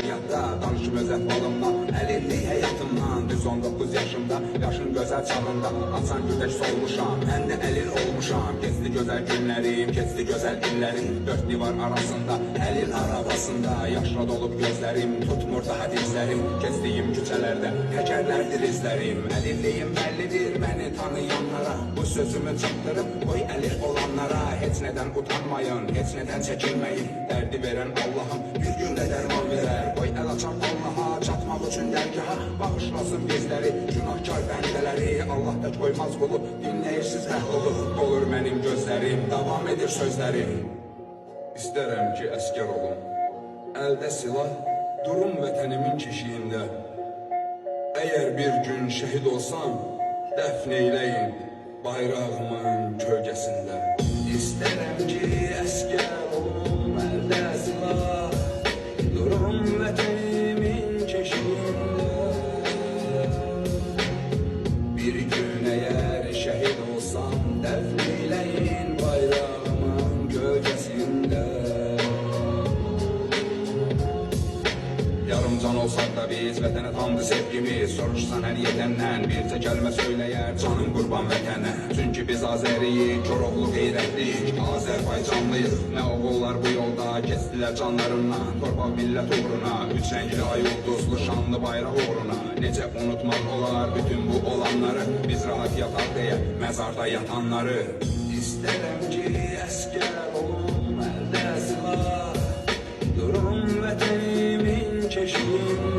yadda, danışım öz əhvalımdan, əlillik həyatımdan. Düz 19 yaşımda, yaşın gözəl çağında, açan gündəş solmuşam, mən də əlil olmuşam. Keçdi gözəl günlərim, keçdi gözəl illərim, dörd divar arasında, əlil arabasında. Yaşla dolub gözlərim, tutmur daha dizlərim, keçdiyim küçələrdə, təkərlərdir izlərim. Əlilliyim bəllidir məni tanıyanlara, bu sözümü çatdırıb qoy əlil olanlara. Heç nədən utanmayın, heç nədən çəkinməyin, dərdi verən Allahım bir gündə dərman verər. Qoy əl açan Allaha, çatmaq üçün dərgaha, bağışlasın bizləri, günahkar bəndələri. Allah da qoymaz qulu, dinləyirsiz məhlulu, dolur mənim gözlərim, davam edir sözlərim. İstərəm ki əskər olum, əldə silah, durum vətənimin keşiyində. Əgər bir gün şəhid olsam, dəfn eyləyin bayrağımın kölgəsində. İstərəm ki əskər olum, əldə silah, durum vətənimin keşiyində. Bir gün əgər şəhid olsam, dəfn eyləyin bayrağımın kölgəsində. Yarımcan olsak da biz, vətənə tamdı sevgimiz. Soruşsan hər yedəndən, bircə kəlmə söyləyər canım qurban vətənə. Çünki biz Azəriyik, Koroğlu qeyrətliyik, Azərbaycanlıyıq. Nə oğullar bu yolda kestilər canlarından, torpaq millət uğruna, üç rəngli ay ulduzlu şanlı bayraq uğruna. Necə unutmaq olar bütün bu olanları, biz rahat yataq deyə məzarda yatanları. İstərəm ki əskər olum, əldə silah, durum vətənimin keşiyində.